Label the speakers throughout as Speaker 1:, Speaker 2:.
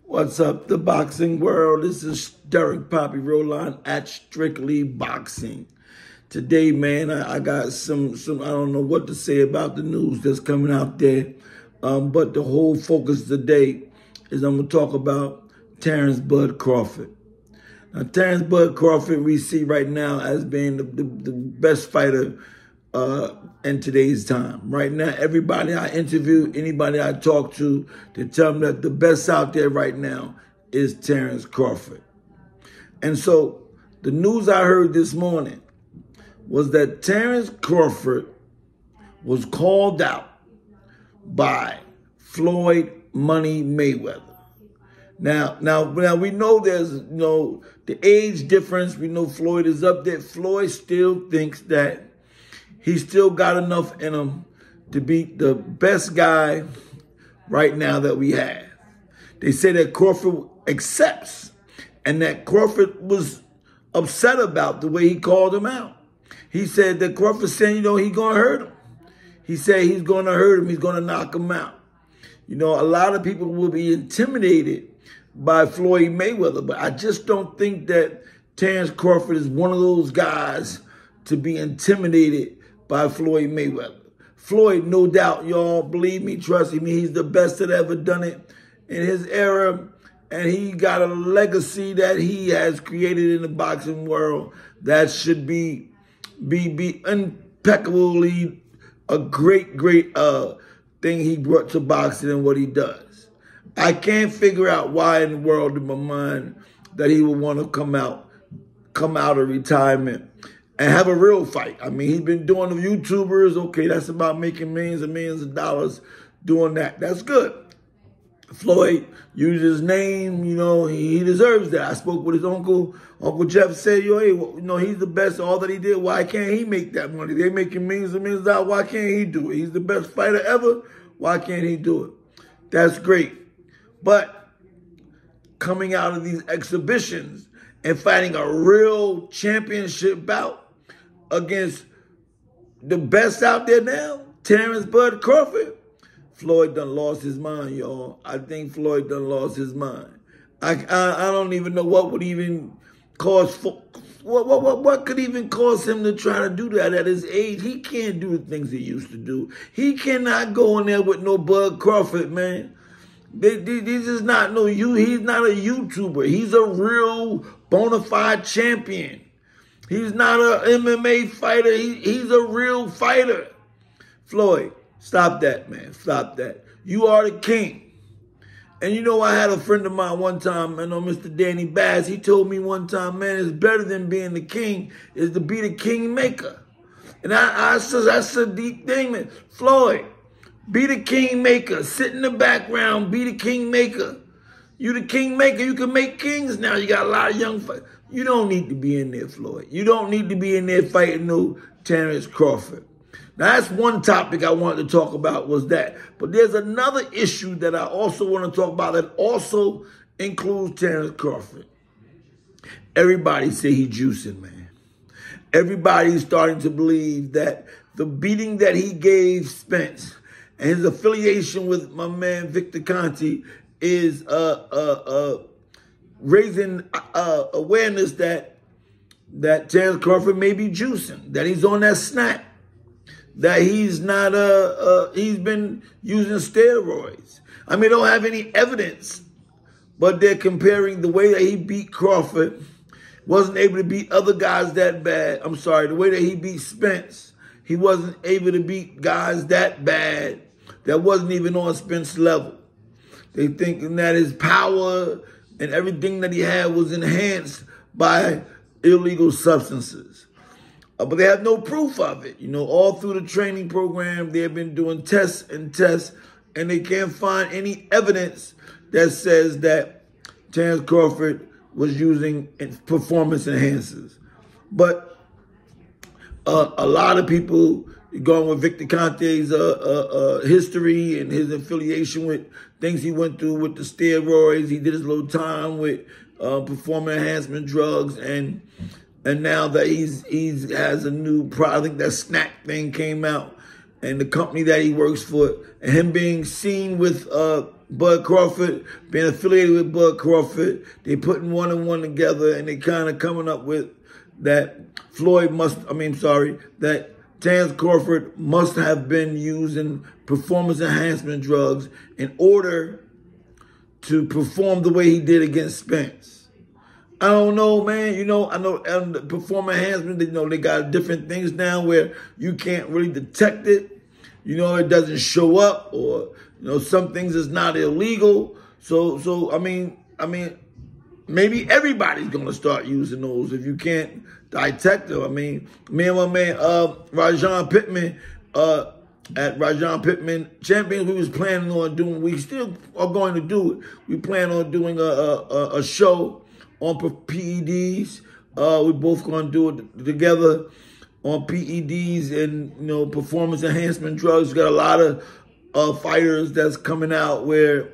Speaker 1: What's up, the boxing world? This is Derek Poppy Roline at Strictly Boxing. Today, man, I got some I don't know what to say about the news that's coming out there, but the whole focus today is I'm going to talk about Terrence Bud Crawford. Now, Terrence Bud Crawford we see right now as being the best fighter in today's time. Right now, everybody I interview, anybody I talk to, they tell me that the best out there right now is Terrence Crawford. And so the news I heard this morning was that Terrence Crawford was called out by Floyd Money Mayweather. Now we know there's the age difference. We know Floyd is up there. Floyd still thinks that he's still got enough in him to beat the best guy right now that we have. They say that Crawford accepts and that Crawford was upset about the way he called him out. He said that Crawford said, he's going to hurt him. He said he's going to hurt him. He's going to knock him out. A lot of people will be intimidated by Floyd Mayweather, but I just don't think that Terrence Crawford is one of those guys to be intimidated by Floyd Mayweather. Floyd, no doubt, y'all, believe me, trust me, he's the best that ever done it in his era, and he got a legacy that he has created in the boxing world that should be impeccably a great thing he brought to boxing and what he does. I can't figure out why in the world in my mind that he would want to come out of retirement and have a real fight. I mean, he's been doing the YouTubers. Okay, that's about making millions and millions of dollars doing that. That's good. Floyd used his name, he deserves that. I spoke with his uncle. Uncle Jeff said, he's the best, all that he did. Why can't he make that money? They're making millions and millions of dollars. Why can't he do it? He's the best fighter ever. Why can't he do it? That's great. But coming out of these exhibitions and fighting a real championship bout against the best out there now, Terrence Bud Crawford, Floyd done lost his mind, y'all. I think Floyd done lost his mind. I don't even know what would even cause what could even cause him to try to do that at his age. He can't do the things he used to do. He cannot go in there with no Bud Crawford, man. This is not he's not a YouTuber. He's a real bona fide champion. He's not an MMA fighter. He's a real fighter. Floyd, stop that, man. Stop that. You are the king. And I had a friend of mine one time, Mr. Danny Bass, he told me one time, man, it's better than being the king is to be the kingmaker. And I said, that's a deep thing, man. Floyd, be the kingmaker. Sit in the background. Be the kingmaker. You the kingmaker. You can make kings now. You got a lot of young fighters. You don't need to be in there, Floyd. You don't need to be in there fighting no Terrence Crawford. Now, that's one topic I wanted to talk about was that. But there's another issue that I also want to talk about that also includes Terrence Crawford. Everybody say he's juicing, man. Everybody's starting to believe that the beating that he gave Spence and his affiliation with my man Victor Conte is raising awareness that Terrence Crawford may be juicing, that he's on that snack, that he's not he's been using steroids. I mean, they don't have any evidence, but they're comparing the way that he beat Crawford, wasn't able to beat other guys that bad. I'm sorry, the way that he beat Spence, he wasn't able to beat guys that bad that wasn't even on Spence level. They thinking that his power and everything that he had was enhanced by illegal substances. But they have no proof of it. All through the training program, they've been doing tests, and they can't find any evidence that says that Terrence Crawford was using performance enhancers. But a lot of people going with Victor Conte's history and his affiliation with things he went through with the steroids. He did his little time with performance enhancement drugs, and now that he has a new product, I think that snack thing came out, and the company that he works for, and him being seen with Bud Crawford, being affiliated with Bud Crawford, they putting one and one together, and they kind of coming up with that that Terrence Crawford must have been using performance enhancement drugs in order to perform the way he did against Spence. I don't know, man. You know, I know performance enhancement, they got different things now where you can't really detect it. You know, it doesn't show up, or, some things is not illegal. So I mean, maybe everybody's going to start using those if you can't detect them. I mean, me and my man, Rajon Pittman, at Rajon Pittman Champions, we was planning on doing, we still are going to do it. We plan on doing a show on PEDs. We're both going to do it together on PEDs and, performance enhancement drugs. Got a lot of fighters that's coming out where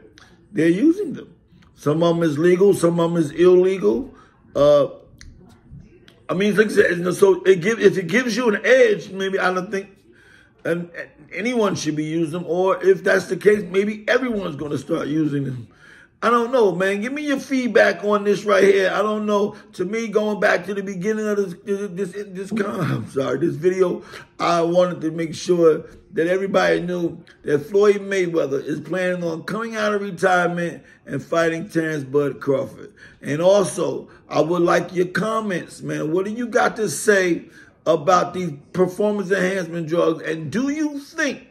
Speaker 1: they're using them. Some of them is legal, some of them is illegal. I mean, like I said, so if it gives you an edge, maybe I don't think anyone should be using them. Or if that's the case, maybe everyone's going to start using them. I don't know, man. Give me your feedback on this right here. I don't know. To me, going back to the beginning of this video, I wanted to make sure that everybody knew that Floyd Mayweather is planning on coming out of retirement and fighting Terrence Bud Crawford. And also, I would like your comments, man. What do you got to say about these performance enhancement drugs? And do you think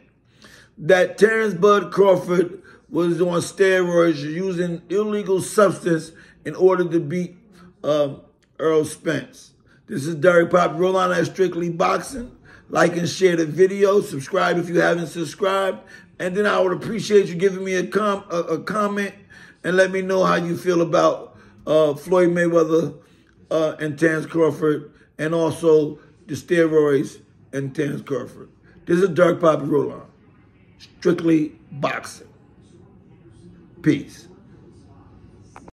Speaker 1: that Terrence Bud Crawford was on steroids, using illegal substance in order to beat Errol Spence? This is Derek Pop. Roll on at Strictly Boxing. Like and share the video. Subscribe if you haven't subscribed. And then I would appreciate you giving me a comment and let me know how you feel about Floyd Mayweather and Terrence Crawford, and also the steroids and Terrence Crawford. This is Derek Pop. Roll on. Strictly Boxing. Peace.